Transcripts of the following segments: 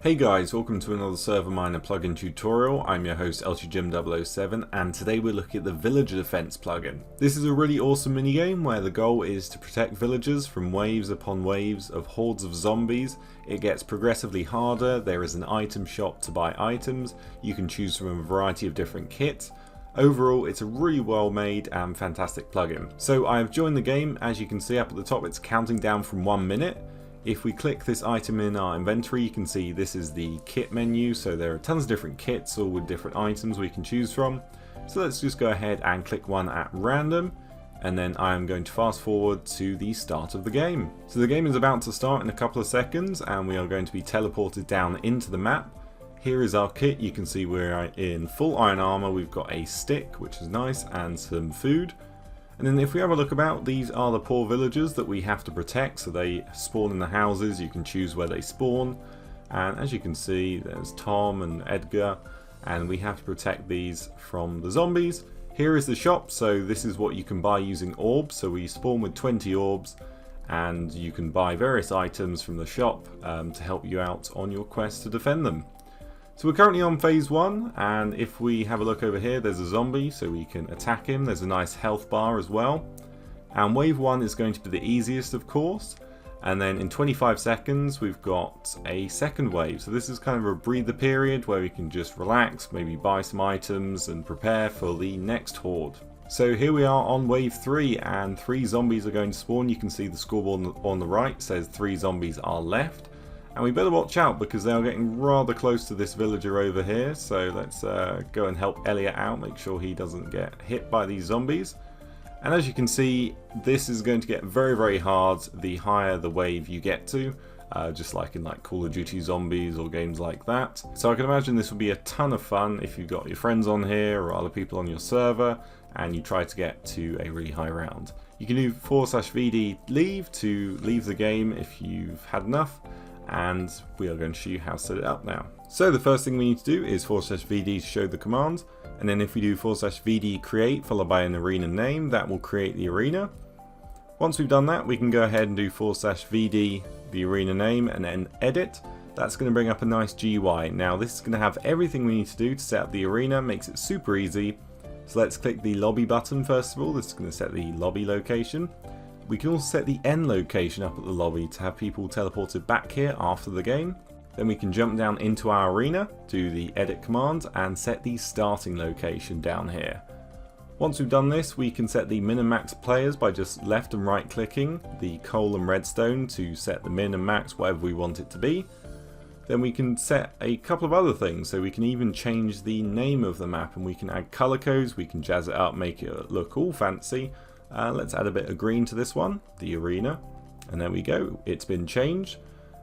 Hey guys, welcome to another ServerMiner plugin tutorial. I'm your host LTJim007 and today we're looking at the Villager Defense plugin. This is a really awesome minigame where the goal is to protect villagers from waves upon waves of hordes of zombies. It gets progressively harder, there is an item shop to buy items, you can choose from a variety of different kits. Overall, it's a really well made and fantastic plugin. So I've joined the game. As you can see up at the top, it's counting down from 1 minute. If we click this item in our inventory, you can see this is the kit menu, so there are tons of different kits all with different items we can choose from. So let's just go ahead and click one at random, and then I am going to fast forward to the start of the game. So the game is about to start in a couple of seconds and we are going to be teleported down into the map. Here is our kit. You can see we're in full iron armor, we've got a stick which is nice and some food. And then if we have a look about, these are the poor villagers that we have to protect. So they spawn in the houses, you can choose where they spawn. And as you can see, there's Tom and Edgar, and we have to protect these from the zombies. Here is the shop, so this is what you can buy using orbs. So we spawn with 20 orbs, and you can buy various items from the shop to help you out on your quest to defend them. So we're currently on phase 1, and if we have a look over here, there's a zombie, so we can attack him. There's a nice health bar as well. And wave 1 is going to be the easiest, of course. And then in 25 seconds, we've got a second wave. So this is kind of a breather period where we can just relax, maybe buy some items and prepare for the next horde. So here we are on wave 3, and 3 zombies are going to spawn. You can see the scoreboard on the right says 3 zombies are left. And we better watch out because they are getting rather close to this villager over here. So let's go and help Elliot out, make sure he doesn't get hit by these zombies. And as you can see, this is going to get very, very hard the higher the wave you get to. Just like in Call of Duty Zombies or games like that. So I can imagine this will be a ton of fun if you've got your friends on here or other people on your server and you try to get to a really high round. You can do /VD leave to leave the game if you've had enough. And we are going to show you how to set it up now. So the first thing we need to do is /VD to show the command, and then if we do /VD create followed by an arena name, that will create the arena. Once we've done that, we can go ahead and do /VD the arena name and then edit. That's going to bring up a nice GUI. Now this is going to have everything we need to do to set up the arena, makes it super easy. So let's click the lobby button first of all. This is going to set the lobby location. We can also set the end location up at the lobby to have people teleported back here after the game. Then we can jump down into our arena, do the edit command and set the starting location down here. Once we've done this, we can set the min and max players by just left and right clicking the coal and redstone to set the min and max whatever we want it to be. Then we can set a couple of other things, so we can even change the name of the map and we can add color codes, we can jazz it up, make it look all fancy. Let's add a bit of green to this one, the arena, and there we go, it's been changed.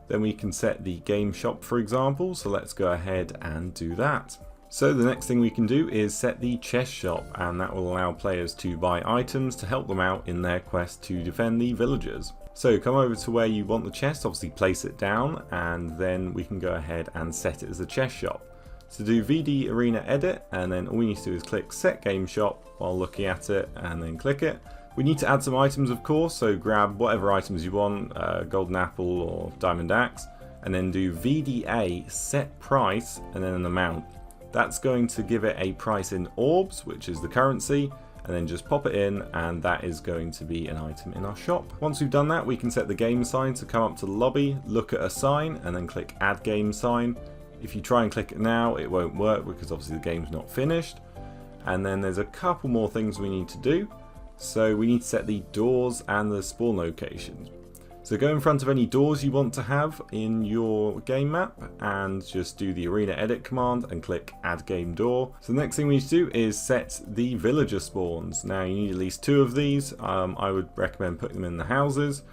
Then we can set the game shop, for example, so let's go ahead and do that. So the next thing we can do is set the chest shop, and that will allow players to buy items to help them out in their quest to defend the villagers. So come over to where you want the chest, obviously place it down, and then we can go ahead and set it as a chest shop. So do VD Arena Edit, and then all we need to do is click Set Game Shop while looking at it, and then click it. We need to add some items, of course, so grab whatever items you want, golden apple or diamond axe, and then do VDA set price and then an amount. That's going to give it a price in orbs, which is the currency, and then just pop it in, and that is going to be an item in our shop. Once we've done that, we can set the game sign to come up to the lobby, look at a sign, and then click Add Game Sign. If you try and click it now, it won't work because obviously the game's not finished. And then there's a couple more things we need to do. So we need to set the doors and the spawn locations. So go in front of any doors you want to have in your game map and just do the arena edit command and click add game door. So the next thing we need to do is set the villager spawns. Now you need at least 2 of these. I would recommend putting them in the houses.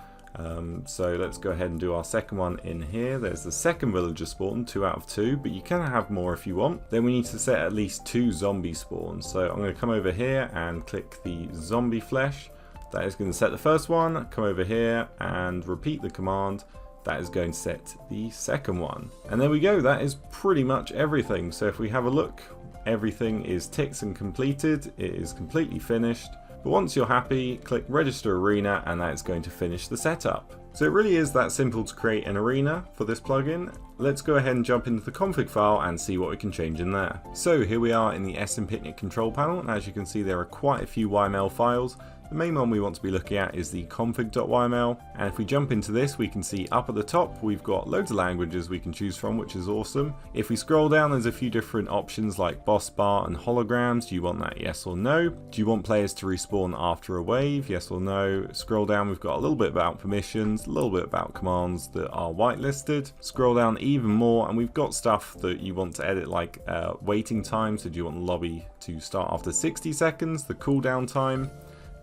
So let's go ahead and do our second one in here. There's the second villager spawn, 2 out of 2, but you can have more if you want. Then we need to set at least 2 zombie spawns. So I'm going to come over here and click the zombie flesh. That is going to set the first one. Come over here and repeat the command. That is going to set the second one. And there we go, that is pretty much everything. So if we have a look, everything is ticked and completed. It is completely finished. But once you're happy, click Register Arena and that is going to finish the setup. So it really is that simple to create an arena for this plugin. let's go ahead and jump into the config file and see what we can change in there. So here we are in the SMPicnic control panel, and as you can see there are quite a few YML files. The main one we want to be looking at is the config.yml, and if we jump into this we can see up at the top we've got loads of languages we can choose from, which is awesome. If we scroll down there's a few different options like boss bar and holograms. Do you want that, yes or no? Do you want players to respawn after a wave, yes or no? Scroll down, we've got a little bit about permissions, a little bit about commands that are whitelisted. Scroll down even more and we've got stuff that you want to edit, like waiting time. So do you want the lobby to start after 60 seconds, the cooldown time,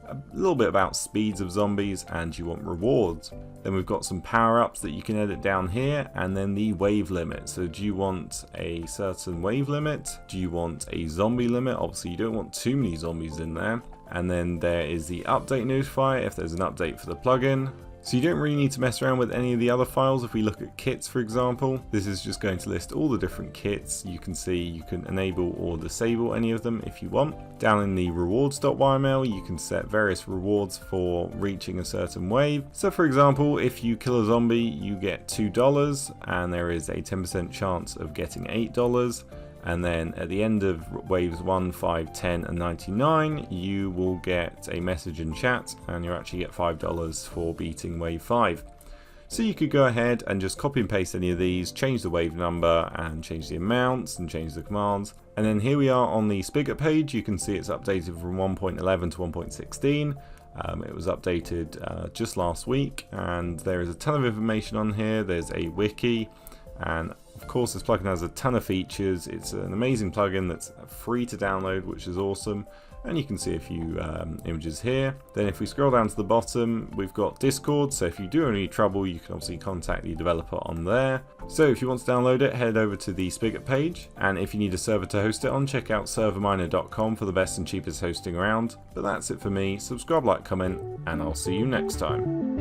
a little bit about speeds of zombies, and you want rewards. Then we've got some power-ups that you can edit down here, and then the wave limit. So do you want a certain wave limit? Do you want a zombie limit? Obviously you don't want too many zombies in there. And then there is the update notifier if there's an update for the plugin. So you don't really need to mess around with any of the other files. If we look at kits, for example, this is just going to list all the different kits. You can see you can enable or disable any of them if you want. Down in the rewards.yml, you can set various rewards for reaching a certain wave. So for example, if you kill a zombie, you get $2, and there is a 10% chance of getting $8. And then at the end of waves 1, 5, 10 and 99 you will get a message in chat, and you actually get $5 for beating wave 5. So you could go ahead and just copy and paste any of these, change the wave number and change the amounts and change the commands. And then here we are on the spigot page. You can see it's updated from 1.11 to 1.16. It was updated just last week, and there is a ton of information on here. There's a wiki, and of course this plugin has a ton of features. It's an amazing plugin that's free to download, which is awesome. And you can see a few images here. Then if we scroll down to the bottom, we've got Discord. So if you do have any trouble, you can obviously contact the developer on there. So if you want to download it, head over to the spigot page. And if you need a server to host it on, check out ServerMiner.com for the best and cheapest hosting around. But that's it for me. Subscribe, like, comment, and I'll see you next time.